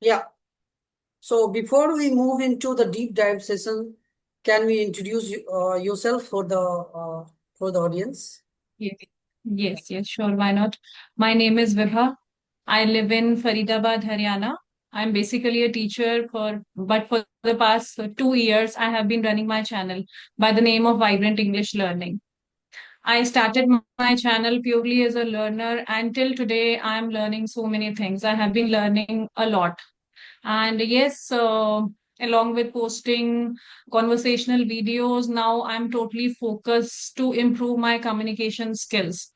Yeah. So before we move into the deep dive session, can we introduce yourself for the audience? Yes, yes, sure. Why not? My name is Vibha. I live in Faridabad, Haryana. I'm basically a teacher but for the past 2 years, I have been running my channel by the name of Vibrant English Learning. I started my channel purely as a learner, and till today, I'm learning so many things. I have been learning a lot. And yes, along with posting conversational videos, now I'm totally focused to improve my communication skills,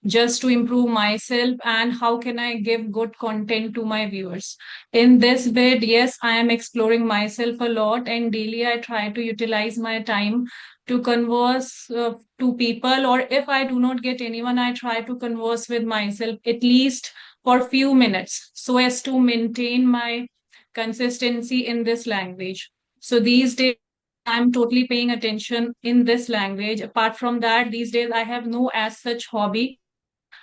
just to improve myself and how can I give good content to my viewers. In this bit, yes, I am exploring myself a lot, and daily I try to utilize my time to converse to people, or if I do not get anyone, I try to converse with myself at least for few minutes so as to maintain my consistency in this language. So these days, I'm totally paying attention in this language. Apart from that, these days I have no as such hobby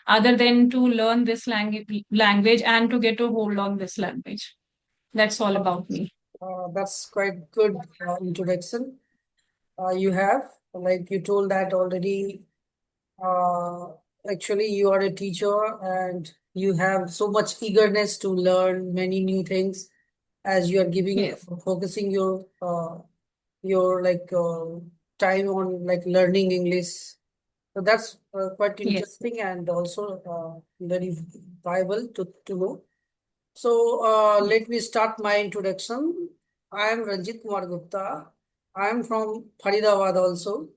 other than to learn this language and to get a hold on this language. That's all Uh, about me. that's quite good introduction. You have, like you told that already. Uh, Actually, you are a teacher and you have so much eagerness to learn many new things as you are giving Yes, focusing your time on like learning English. So that's quite yes. interesting and also very viable to know. So Yes. let me start my introduction. I am Ranjit Kumar Gupta. I am from Faridabad also,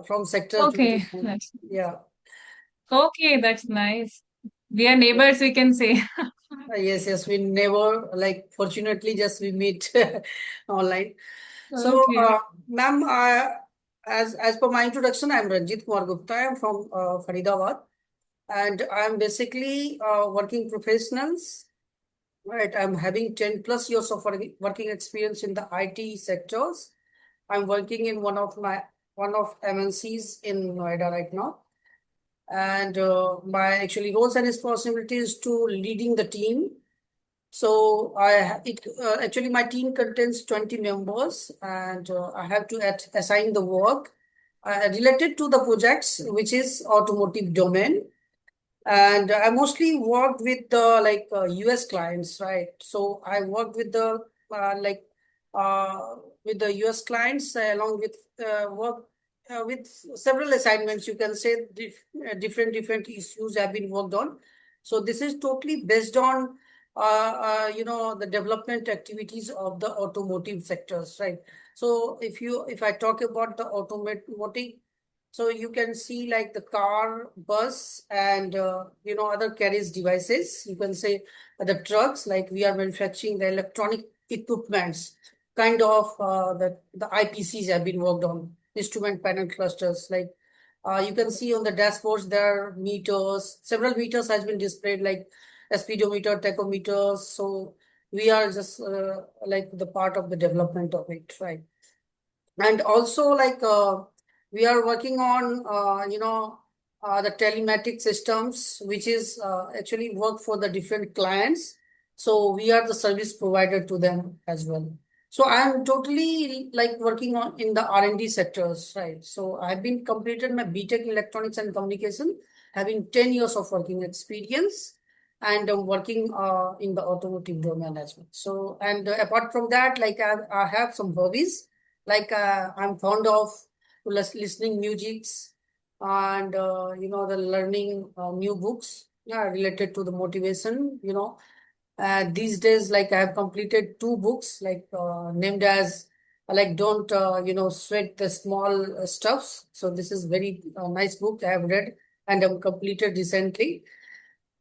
from Sector Okay, 29. that's Yeah. okay. That's nice. We are neighbors, we can say. Yes, yes. We never, like, fortunately, just we meet online. So, Okay. ma'am, as per my introduction, I'm Ranjit Kumar Gupta. I'm from Faridabad, and I'm basically working professionals. Right, I'm having 10 plus years of working experience in the IT sectors. I'm working in one of MNCs in Noida right now. And my actually roles and responsibilities to leading the team. So actually my team contains 20 members and I have to assign the work related to the projects, which is automotive domain. And I mostly work with the US clients, right? So I work with the uh, with the US clients along with work with several assignments. You can say different issues have been worked on. So this is totally based on the development activities of the automotive sectors, right? So if I talk about the automotive, so you can see like the car, bus, and other carriage devices. You can say the trucks, like we are manufacturing the electronic equipments, kind of the IPCs have been worked on, instrument panel clusters. Like you can see on the dashboards there are meters, several meters has been displayed like speedometer, tachometers. So we are just like the part of the development of it, right? And also we are working on the telematic systems which is actually work for the different clients, so we are the service provider to them as well. So I am totally like working on in the R&D sectors, right? So I've been completed my BTech in electronics and communication, having 10 years of working experience, and I'm working in the automotive domain as well. So and apart from that, like I have some hobbies, like I'm fond of listening musics and the learning new books, yeah, related to the motivation. These days, like I have completed two books, like named as like don't sweat the small stuffs. So this is very nice book I have read and I'm completed recently.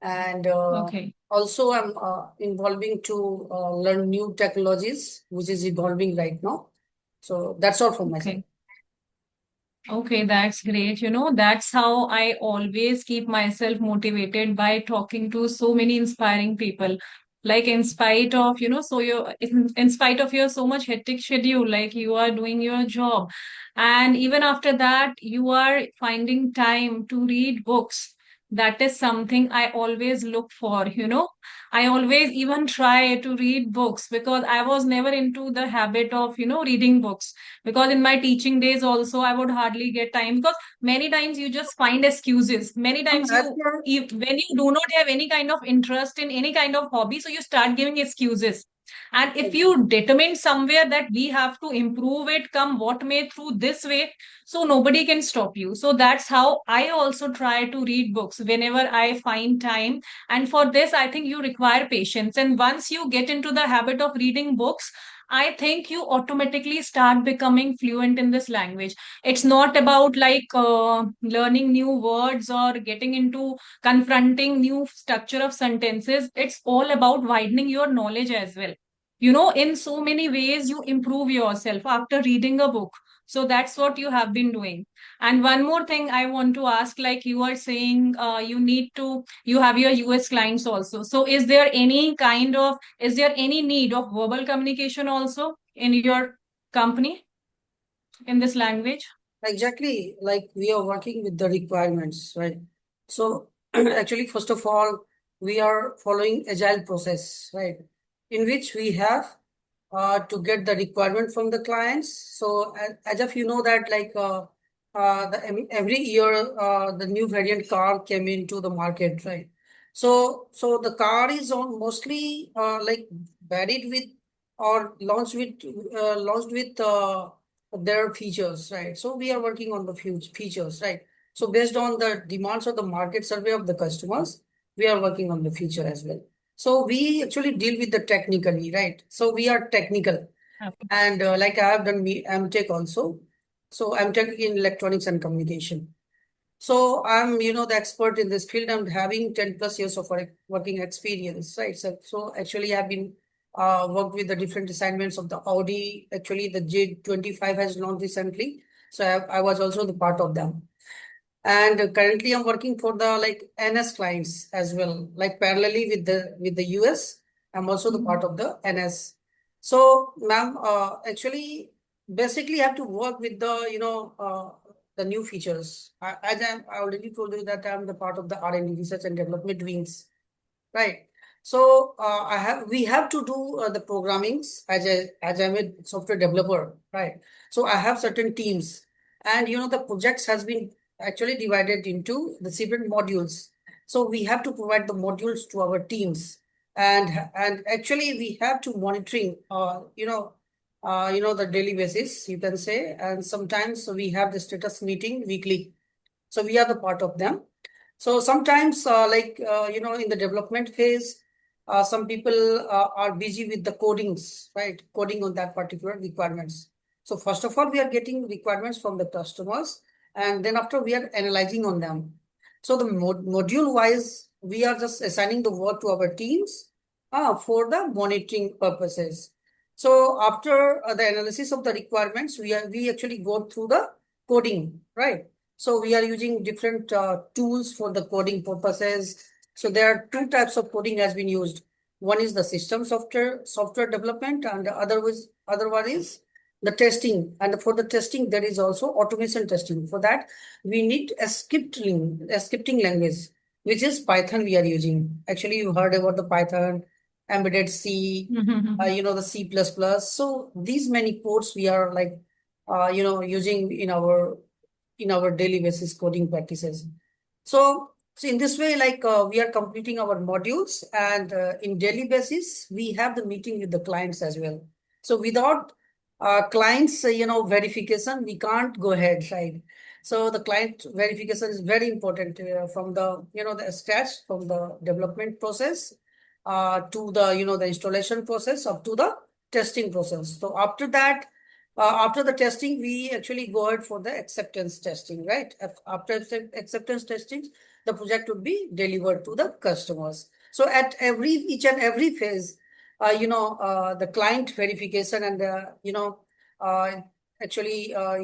And Okay. also I'm involving to learn new technologies which is evolving right now. So that's all from my side. Okay. Okay, that's great. That's how I always keep myself motivated by talking to so many inspiring people. Like in spite of, in spite of your so much hectic schedule, like you are doing your job. And even after that, you are finding time to read books. That is something I always look for, you know. I always even try to read books because I was never into the habit of, reading books. Because in my teaching days also, I would hardly get time because many times you just find excuses. Many times As per when you do not have any kind of interest in any kind of hobby, so you start giving excuses. And if you determine somewhere that we have to improve it, come what may through this way, so nobody can stop you. So that's how I also try to read books whenever I find time. And for this, I think you require patience. And once you get into the habit of reading books, I think you automatically start becoming fluent in this language. It's not about like learning new words or getting into confronting new structure of sentences. It's all about widening your knowledge as well. In so many ways you improve yourself after reading a book. So that's what you have been doing. And one more thing I want to ask, like you are saying, you have your US clients also. So is there any need of verbal communication also in your company in this language? exactly, like we are working with the requirements, right? So actually, first of all, we are following agile process, right? In which we have to get the requirement from the clients. So as of you know that every year the new variant car came into the market, right? So the car is on mostly like varied with or launched with their features, right? So we are working on the features, right? So based on the demands of the market survey of the customers, we are working on the feature as well. So we actually deal with the technically, right? So we are technical, Okay. and like I have done me MTech also. So MTech in electronics and communication. So I'm, the expert in this field. I'm having 10 plus years of working experience, right? So actually I've been worked with the different assignments of the Audi. Actually, the J25 has launched recently. So I was also the part of them. And currently I'm working for the like NS clients as well, like parallelly with the US. I'm also the part Mhm. of the NS. So ma'am, actually basically have to work with the new features. I already told you that I'm the part of the R&D, research and development wings. Right. So we have to do the programmings as I'm a software developer, right? So I have certain teams, and the projects has been actually divided into the different modules. So we have to provide the modules to our teams, and actually we have to monitoring, the daily basis, you can say, and sometimes we have the status meeting weekly. So we are the part of them. So sometimes, in the development phase, some people are busy with the codings, right? Coding on that particular requirements. So first of all, we are getting requirements from the customers, and then after we are analyzing on them. So the module wise, we are just assigning the work to our teams for the monitoring purposes. So after the analysis of the requirements, we actually go through the coding, right? So we are using different tools for the coding purposes. So there are two types of coding has been used. One is the system software development, and the other one is the testing. And for the testing, there is also automation testing. For that, we need a scripting language, which is Python we are using. Actually, you heard about the Python, embedded C, the C++. So these many codes we are like, using in our daily basis coding practices. So in this way, like we are completing our modules, and in daily basis, we have the meeting with the clients as well. So without clients, verification, we can't go ahead, right? So the client verification is very important from the scratch, from the development process to the installation process up to the testing process. So after the testing, we actually go ahead for the acceptance testing, right? After acceptance testing, the project would be delivered to the customers. So at each and every phase, the client verification and uh, you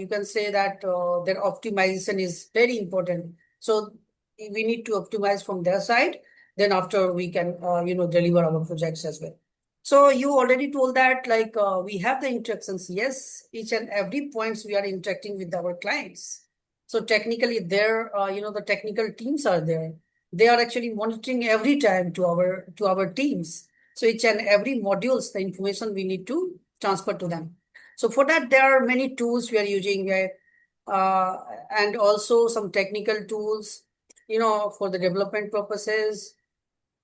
can say that their optimization is very important. So we need to optimize from their side. Then after we can, deliver our projects as well. So you already told that like we have the interactions. Yes, each and every points we are interacting with our clients. So technically there, the technical teams are there. they are actually monitoring every time to our teams. So each and every modules, the information we need to transfer to them. So for that, there are many tools we are using, uh, and also some technical tools, for the development purposes.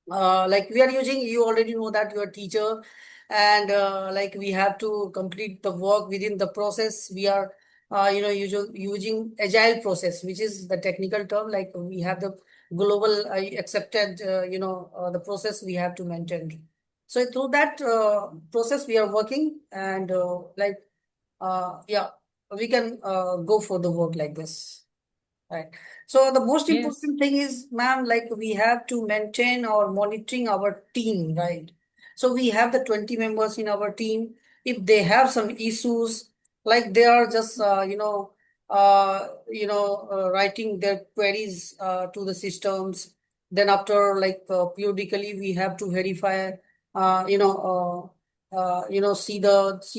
Like we are using, you already know that you're a teacher, and like we have to complete the work within the process. We are using agile process, which is the technical term. Like we have the global accepted the process we have to maintain. So through that process we are working, and yeah, we can go for the work like this. Right. So the most Yes. important thing is, ma'am, like we have to maintain or monitoring our team, right? So we have the 20 members in our team. If they have some issues, like they are just, writing their queries to the systems. Then after, like periodically, we have to verify, see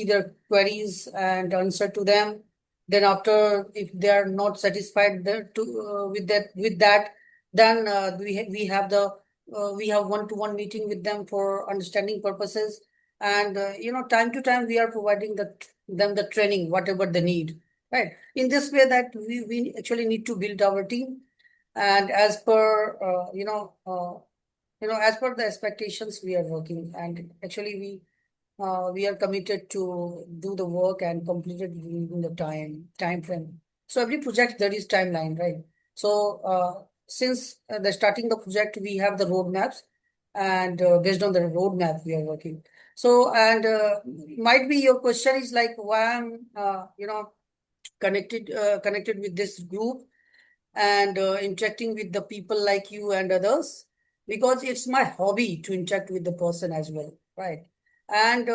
their queries and answer to them. Then after, if they are not satisfied there to with that, then we have the we have one-to-one meeting with them for understanding purposes. And time to time we are providing them the training whatever they need, right? In this way, that we actually need to build our team. And as per as per the expectations we are working, and actually we are committed to do the work and complete it within the time frame. So every project there is timeline, right? So since the starting the project, we have the roadmaps, and based on the roadmap we are working. So, and might be your question is like, why I'm connected with this group and interacting with the people like you and others, because it's my hobby to interact with the person as well, right? And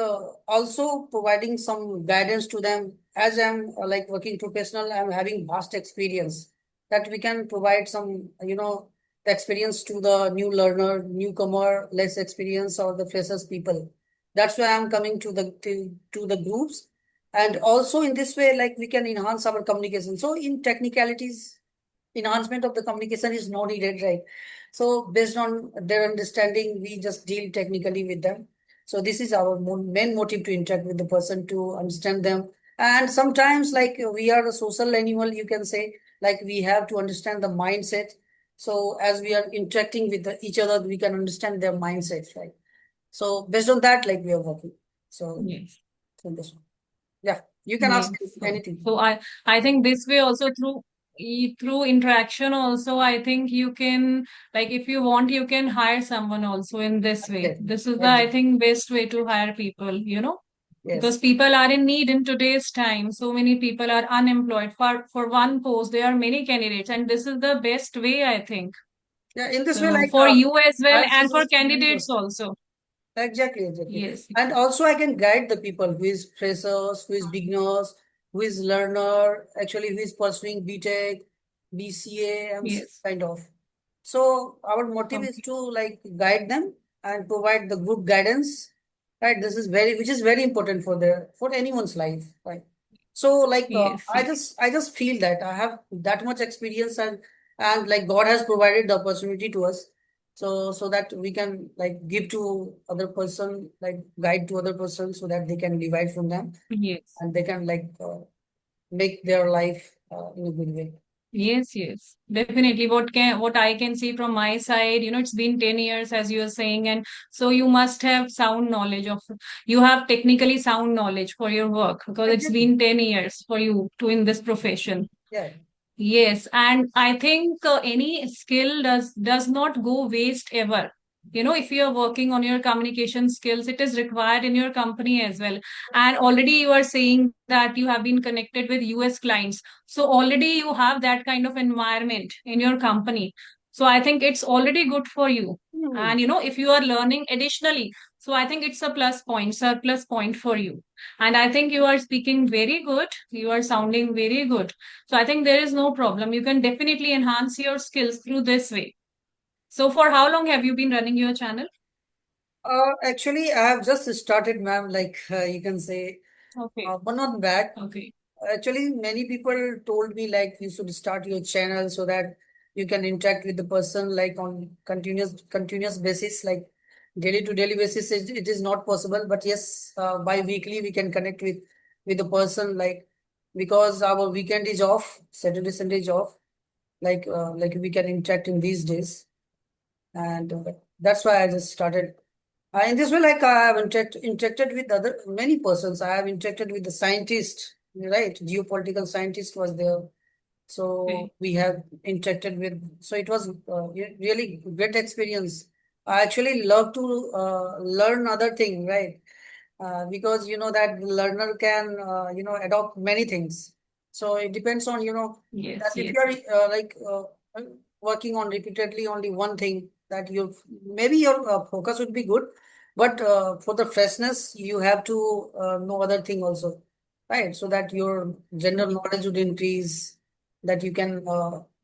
also providing some guidance to them. As I'm like working professional, I'm having vast experience, that we can provide some the experience to the new learner, newcomer, less experience, or the freshers people. That's why I'm coming to the groups. And also in this way, like we can enhance our communication. So in technicalities, enhancement of the communication is not needed, right? So based on their understanding, we just deal technically with them. So this is our main motive, to interact with the person, to understand them. And sometimes, like we are a social animal, you can say, like we have to understand the mindset. So as we are interacting with each other, we can understand their mindsets, right? So based on that, like we are working. So, Yes. so this one. Yeah, you can ask Yes. So, anything. so I think this way also through interaction also, I think you can, like if you want, you can hire someone also in this way. Exactly. This is the, I Exactly. think, best way to hire people, because Yes. people are in need in today's time. So many people are unemployed. For one post, there are many candidates, and this is the best way, I think. Yeah, in this way, So like for you as well, I and for suggest many candidates persons. also. Exactly, exactly. Yes. And also I can guide the people who is freshers, who is beginners, who is learner, actually who is pursuing BTech, BCA, and Yes. kind of. So our motive is Okay. to like guide them and provide the good guidance, right? This is which is very important for anyone's life, right? So like Yes. Yes. I just feel that I have that much experience, and like God has provided the opportunity to us, so that we can like give to other person, like guide to other person, so that they can divide from them, Yes. and they can like make their life in a good way. Yes, yes, definitely. What I can see from my side, it's been 10 years as you are saying, and so you must have sound knowledge of you have technically sound knowledge for your work because it's Exactly. been 10 years for you to in this profession. Yeah. Yes, and I think any skill does not go waste ever. If you are working on your communication skills, it is required in your company as well. And already you are saying that you have been connected with US clients. So already you have that kind of environment in your company. So I think it's already good for you. Hmm. And if you are learning additionally, so I think it's a plus point, surplus point for you. And I think you are speaking very good. You are sounding very good. So I think there is no problem. You can definitely enhance your skills through this way. So for how long have you been running your channel? Actually, I have just started, ma'am. Like you can say, Okay. but not bad. Okay. Actually, many people told me like you should start your channel, so that You can interact with the person like on continuous basis, like daily to daily basis. It is not possible, but yes, bi-weekly we can connect with the person, like because our weekend is off, Saturday, Sunday is off. Like we can interact in these days, and that's why I just started. In this way, like I have interacted with other many persons. I have interacted with the scientist, right? Geopolitical scientist was there, so Okay. we have interacted with. So it was really great experience. I actually love to learn other thing, right? Because you know that the learner can adopt many things. So it depends on that Yes, if yes, you are working on repeatedly only one thing, that you maybe your focus would be good, but for the freshness you have to know other thing also, right? So that your general yes, knowledge would increase, that you can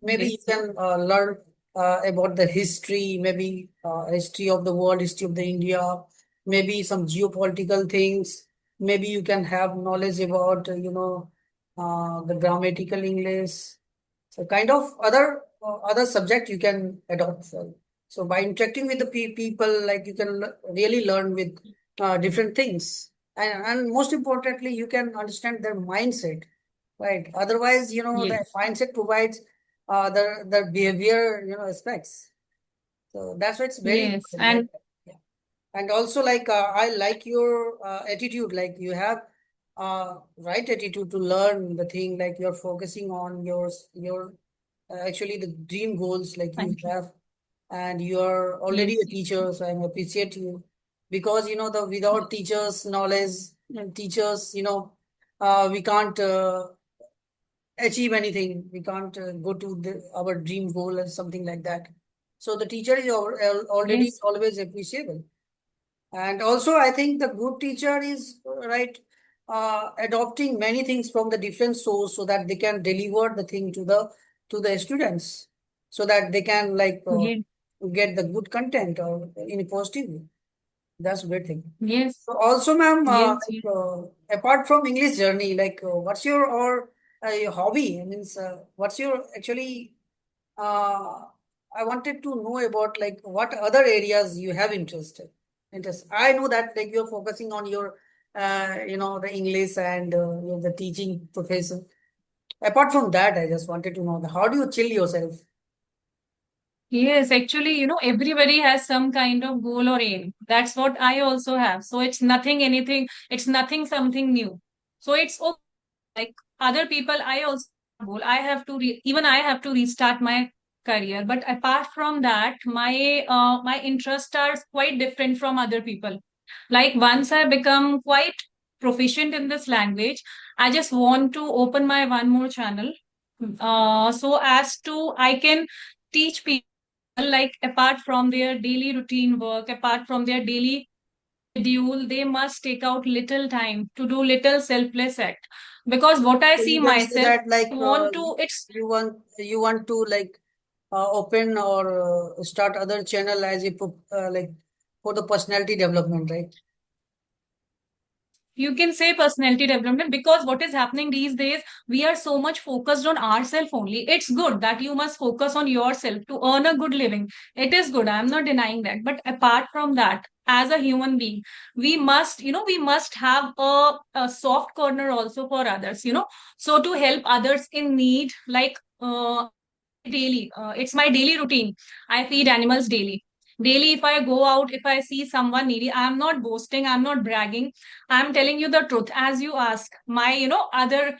maybe you yes, can learn about the history, maybe history of the world, history of the India, maybe some geopolitical things. Maybe you can have knowledge about, the grammatical English. So kind of other subject you can adopt. So by interacting with the people, like you can really learn with different things. And most importantly, you can understand their mindset, right? Otherwise, the yes, mindset provides the behavior, aspects. So that's why it's very yes. important, right? And Yeah. And also, like I like your attitude. Like you have right attitude to learn the thing. Like you're focusing on your actually the dream goals like you thank you. have, and you are already a Yes, teacher. So I appreciate you, because the without teachers' knowledge and teachers, we can't achieve anything. We can't go to our dream goal or something like that. So the teacher is already yes, always appreciable. And also, I think the good teacher is right, adopting many things from the different source, so that they can deliver the thing to the students, so that they can like yes, get the good content or in a positive way. That's a great thing. yes, So also, ma'am, yes, yes. apart from English journey, like what's your hobby? I mean, what's your actually? Uh, I wanted to know about like what other areas you have interest. I know that like you're focusing on your, the English and you're the teaching professor. Apart from that, I just wanted to know how do you chill yourself? Yes, actually, everybody has some kind of goal or aim. That's what I also have. So it's nothing, anything, it's nothing, something new. So it's okay. Like other people, I also have goal. I have to even I have to restart my career. But apart from that, my interests are quite different from other people. Like once I become quite proficient in this language, I just want to open my one more channel, so as to I can teach people, like apart from their daily routine work, apart from their daily schedule, they must take out little time to do little selfless act. Because what I So see you can say myself, that like I want to, it's you want to like open or start other channel as like for the personality development, right? you can say personality development, because what is happening these days, we are so much focused on ourselves only. It's good that you must focus on yourself to earn a good living. It is good, I'm not denying that, but apart from that, as a human being, we must have a soft corner also for others, so to help others in need. Like daily, it's my daily routine. I feed animals daily. Daily, if I go out, if I see someone needy, I'm not boasting, I'm not bragging, I'm telling you the truth. As you ask, my other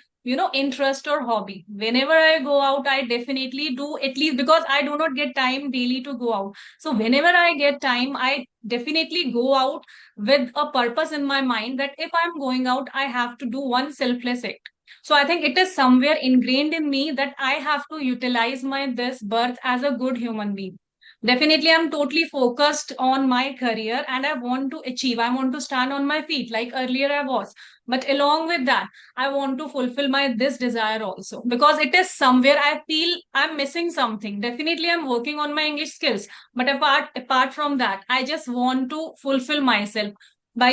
interest or hobby, whenever I go out, I definitely do, at least because I do not get time daily to go out. So whenever I get time, I definitely go out with a purpose in my mind, that if I'm going out, I have to do one selfless act. So I think it is somewhere ingrained in me that I have to utilize my this birth as a good human being. Definitely, I'm totally focused on my career and I want to achieve. I want to stand on my feet like earlier I was. But along with that, I want to fulfill my this desire also, because it is somewhere I feel I'm missing something. Definitely, I'm working on my English skills. But apart from that, I just want to fulfill myself by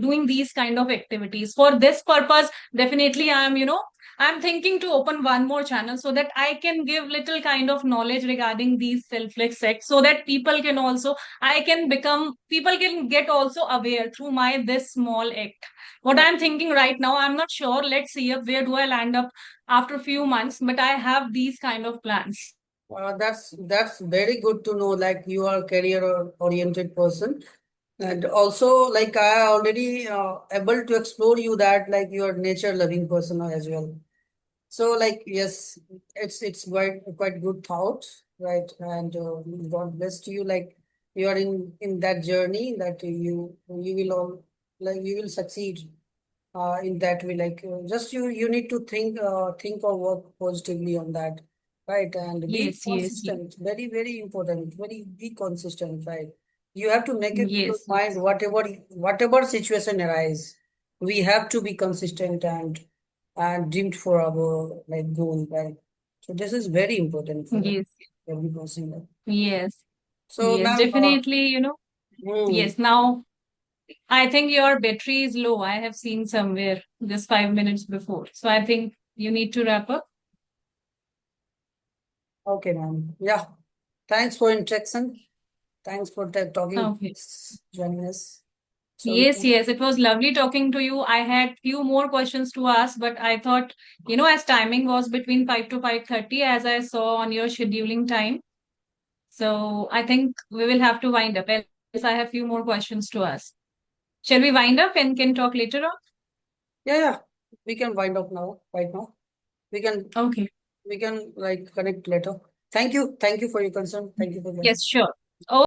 doing these kind of activities. For this purpose, definitely I am I'm thinking to open one more channel so that I can give little kind of knowledge regarding these selfless acts, so that people can also, I can become, people can get also aware through my this small act. What Yeah. I'm thinking right now, I'm not sure. Let's see up where do I land up after a few months, but I have these kind of plans. That's very good to know. Like you are career oriented person, and also like I already able to explore you that like you are nature loving person as well. So like yes, it's quite good thought, right? And God bless you. Like you are in that journey that you will all like you will succeed in that way. Like just you need to think or work positively on that, right? And be Yes, yes, yes. consistent. Very important. Very be consistent, right? You have to make it to your Yes, mind yes. whatever situation arise. We have to be consistent and dreamed for our like goal, right? So this is very important for Yes, every person. yes, So, yes, ma'am, definitely, hmm, yes. Now, I think your battery is low. I have seen somewhere just 5 minutes before. So I think you need to wrap up. okay, ma'am. Yeah, thanks for interaction. Thanks for talking, Okay. joining us. So we Yes, can, yes, it was lovely talking to you. I had few more questions to ask, but I thought, as timing was between 5 to 5:30, as I saw on your scheduling time. So I think we will have to wind up. Else I have few more questions to ask. Shall we wind up and can talk later on? yeah, we can wind up now, right now. We can, Okay. we can like connect later. Thank you for your concern. Thank you for that. Yes, sure.